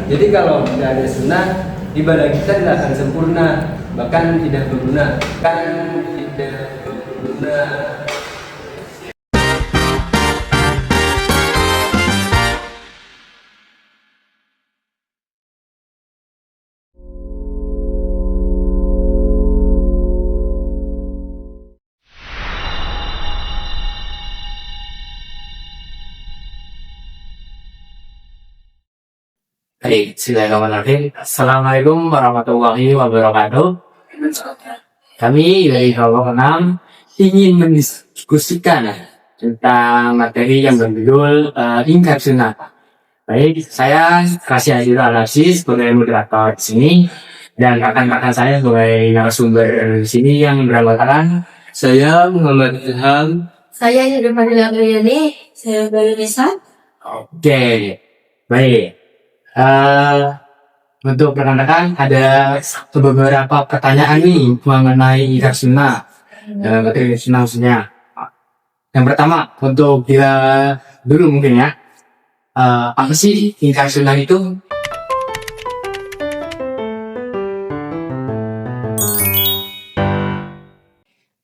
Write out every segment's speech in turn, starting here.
Jadi kalau tidak ada sunnah, ibadah kita tidak akan sempurna, bahkan tidak berguna. Baik, bismillahirrahmanirrahim. Assalamualaikum warahmatullahi wabarakatuh. Kami dari kelompok 6 ingin mendiskusikan tentang materi yang berjudul ingkar sunnah. Baik, saya Kasih Azizul Al-Aziz sebagai moderator di sini, dan rekan-rekan saya sebagai narasumber di sini yang beranggotakan saya Muhammad Ilham. Saya Hidup Fadila Gayani, saya Bayu Nisa. Oke, baik. Untuk rekan-rekan ada beberapa pertanyaan nih mengenai ingkar sunnah, materi sunnah maksudnya. Yang pertama, untuk kita dulu mungkin ya, apa sih ingkar sunnah itu?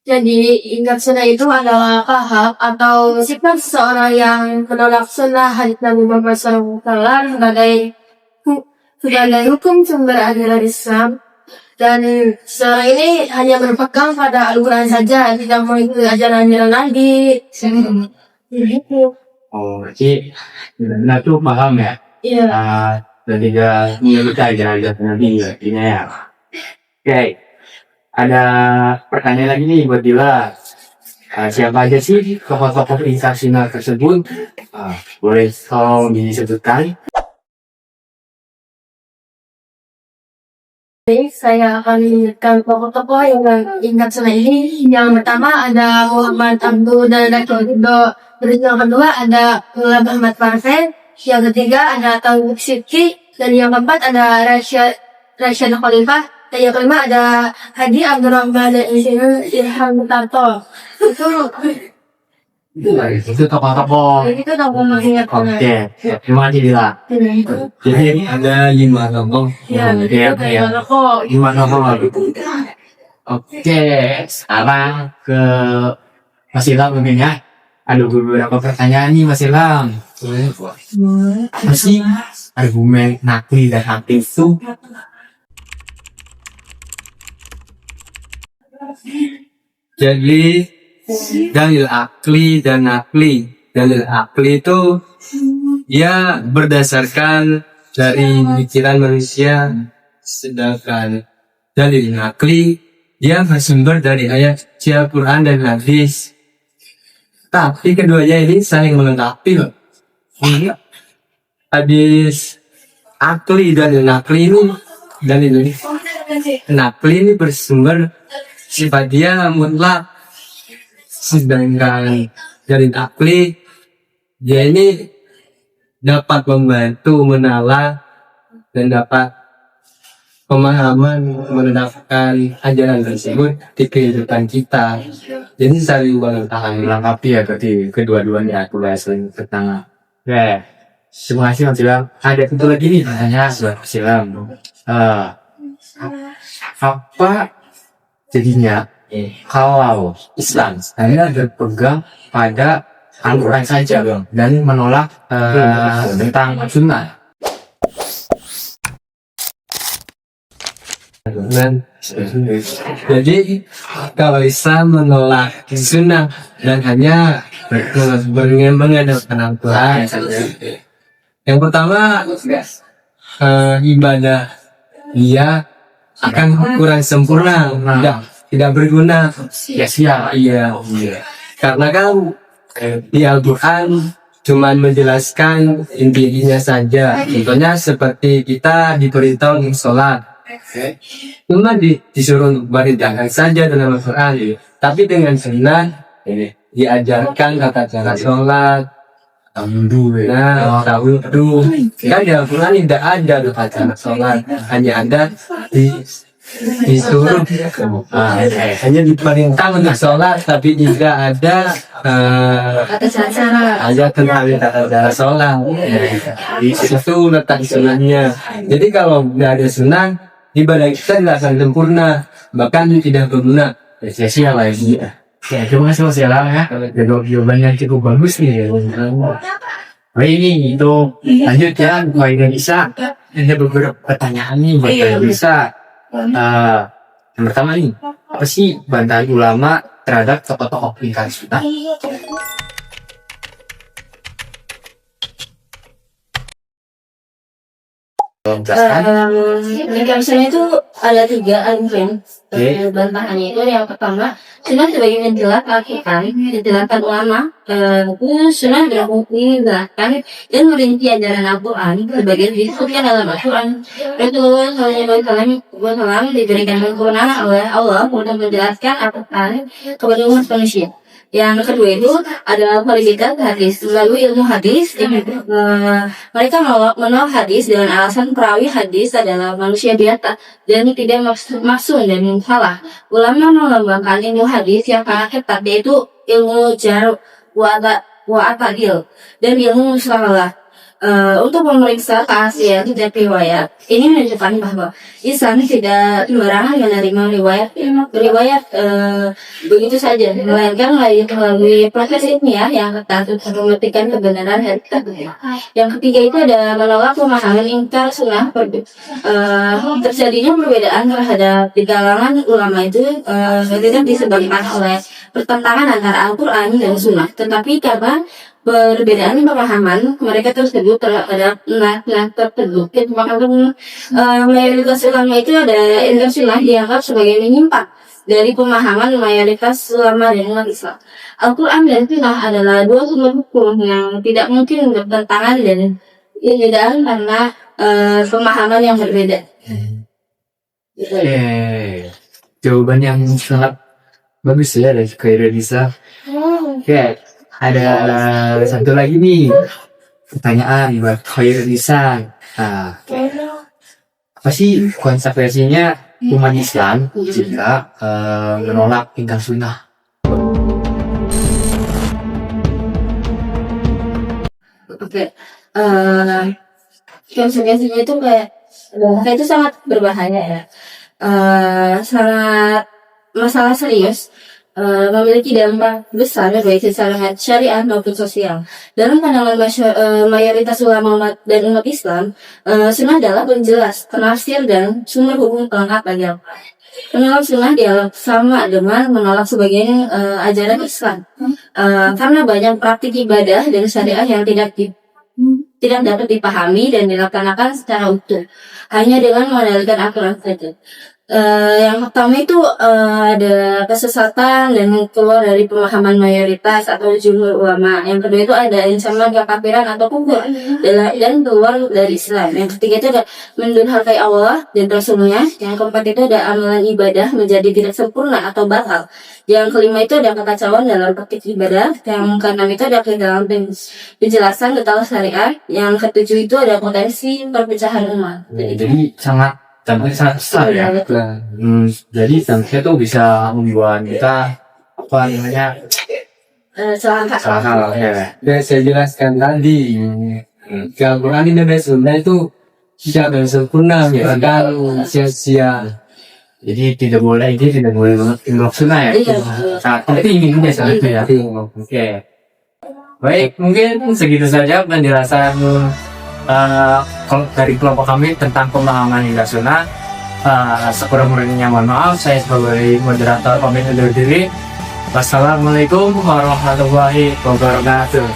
Jadi, ingkar sunnah itu adalah kahak atau sikap seseorang yang menolak sunnah hadits Nabi Muhammad SAW sebagai hukum sumber ajaran Islam. Dan seorang ini hanya berpegang pada Al-Quran saja, tidak mengikuti ajaran-ajaran Nabi. Begitu. Oh, berarti benar tuh paham ya? Iya. Dan tidak mengikuti ajaran Nabi artinya ya. Oke, ada pertanyaan lagi nih buat Dila. Siapa aja sih tokoh-tokoh ingkar sunnah tersebut? Boleh tolong disebutkan? Jadi, saya akan menyebutkan tokoh-tokoh yang ingkar sunnah ini. Yang pertama ada Muhammad Abdul dan terus yang kedua ada Mullah Muhammad Farsen. Yang ketiga ada Tauhid Sidki. Dan yang keempat ada Rasyad Khalifah. Dan yang kelima ada Hadi Abdurrahman dan Ilham Tarto. Itu tokoh-tokoh. Itu tokoh mengingat sunnah. Oke, terima kasih Dila. Jadi ada 5 tokoh. Ya, itu kayak tokoh. 5 tokoh. Oke, sekarang ke Mas Ilham mungkin ya. Ada beberapa pertanyaan nih Mas Ilham. Apa sih argumen nakli dan akli itu? Jadi dalil akli dan nakli. Dalil akli itu ya berdasarkan dari pikiran manusia, sedangkan dalil nakli dia bersumber dari ayat Al-Quran dan hadis. Tapi keduanya ini saling melengkapi loh. Hadis akli dan nakli ini nakli ini bersumber sifat dia mutlak, sedangkan dari akli dia ini dapat membantu menalar dan dapat pemahaman menerapkan ajaran tersebut di kehidupan kita. Jadi saling Melengkapi ya berarti kedua-duanya aku saling bertengah. Oke, terima kasih Mas Ilham. Ada satu lagi nih pertanyaan buat Mas Ilham. Apa jadinya kalau Islam hanya berpegang pada Al-Quran saja dan menolak tentang sunnah? Jadi kalau Islam menolak sunnah dan hanya mengandalkan Al-Quran saja. Yang pertama, ibadah dia akan kurang sempurna, tidak berguna. Iya. Karena kan di Al-Quran cuman menjelaskan intinya saja. Contohnya seperti kita diberitahu sholat. Cuma disuruh merintahkan saja dalam Al-Quran, tapi dengan sunnah ini diajarkan tata cara sholat, wudhu. Kan di Al-Quran tidak ada tata cara sholat, hanya ada di disuruh Hanya diperintah untuk sholat, tapi juga ada Atas cara. aja tentang tata cara sholat. Di situ letak sunnahnya. Jadi kalau nggak ada sunnah, ibadah kita tidak akan sempurna, bahkan tidak berguna. sia-sia lagi. Oke, terima kasih Mas Ella ya. Jawaban yang cukup bagus nih. Baik ini itu lanjut ya, Mbak Indonesia. Ada beberapa pertanyaan nih buat Mbak Indonesia. Yang pertama nih, apa sih bantahan ulama terhadap tokoh-tokoh lingkaran sunnah? Lingkar sunnah itu ada 3 argumen bantahannya. Itu yang pertama, sunnah sebagai menjelat Al-Quran, dijelaskan ulama. Itu sunnah dijelaskan dan merinci ajaran Al-Quran sebagai disebutkan dalam Al-Quran. Rasulullah SAW diberikan kewenangan oleh Allah untuk menjelaskan Al-Quran kepada umat manusia. Yang kedua itu adalah kualitas hadis. Melalui ilmu hadis, mereka menolak hadis dengan alasan perawi hadis adalah manusia biasa dan tidak maksud dan salah. Ulama mengembangkan ilmu hadis yang sangat ketat, yaitu ilmu jarh wa ta'dil dan ilmu mustalah. Untuk memeriksa keaslian setiap riwayat, ini menunjukkan bahwa Islam tidak sembarangan menerima riwayat begitu saja, melainkan melalui proses ilmiah yang ketat untuk membuktikan kebenaran hadis. Yang ketiga itu ada menolak pemahaman ingkar sunnah. Terjadinya perbedaan terhadap di kalangan ulama itu tidak disebabkan oleh pertentangan antara Al-Quran dan sunnah, tetapi karena perbedaan pemahaman mereka tersebut terhadap tertentu. Mayoritas ulama itu ada ingkar sunnah dianggap sebagai menyimpang dari pemahaman mayoritas ulama dan umat Islam. Al-Quran dan sunnah adalah 2 sumber hukum yang tidak mungkin bertentangan dan perbedaan karena pemahaman yang berbeda. Jawaban yang sangat bagus ya dari Indonesia. Oke. Ada satu lagi nih pertanyaan buat Khairul Lisan. Apa sih konsekuensinya umat Islam jika menolak ingkar sunnah? Oke, konsekuensinya itu kayak itu sangat berbahaya ya. Sangat masalah serius. Memiliki dampak besar baik secara syariah maupun sosial. Dalam pandangan mayoritas ulama dan umat Islam, sunnah adalah penjelas, penafsir dan sumber hukum pelengkap bagi Al-Quran. Menolak sunnah dialog sama dengan menolak sebagian ajaran Islam, karena banyak praktik ibadah dan syariah yang tidak dapat dipahami dan dilaksanakan secara utuh hanya dengan mengandalkan Al-Quran saja. Yang pertama itu ada kesesatan dan keluar dari pemahaman mayoritas atau jumhur ulama. Yang kedua itu ada ancaman kekafiran atau kufur dan keluar dari Islam. Yang ketiga itu ada mendurhakai Allah dan Rasulnya. Yang keempat itu ada amalan ibadah menjadi tidak sempurna atau batal. Yang kelima itu ada kekacauan dalam praktik ibadah. Yang keenam itu ada kehilangan penjelasan tentang syariat. Yang ketujuh itu ada potensi perpecahan umat. Jadi sangat besar ya. Jadi dampaknya tuh bisa membuat kita apa namanya salah ya. Dan saya jelaskan tadi, Al-Quran dan Sunnah itu tidak sempurna, bahkan sia-sia. Jadi tidak boleh banget ilmu sunnah ya. Sangat penting ini biasa itu ya. Oke. Baik, mungkin segitu saja penjelasan dari kelompok kami tentang pemahaman hingga sunnah. Sekurang-kurangnya mohon maaf, saya sebagai moderator pamit undur diri. Wassalamualaikum warahmatullahi wabarakatuh.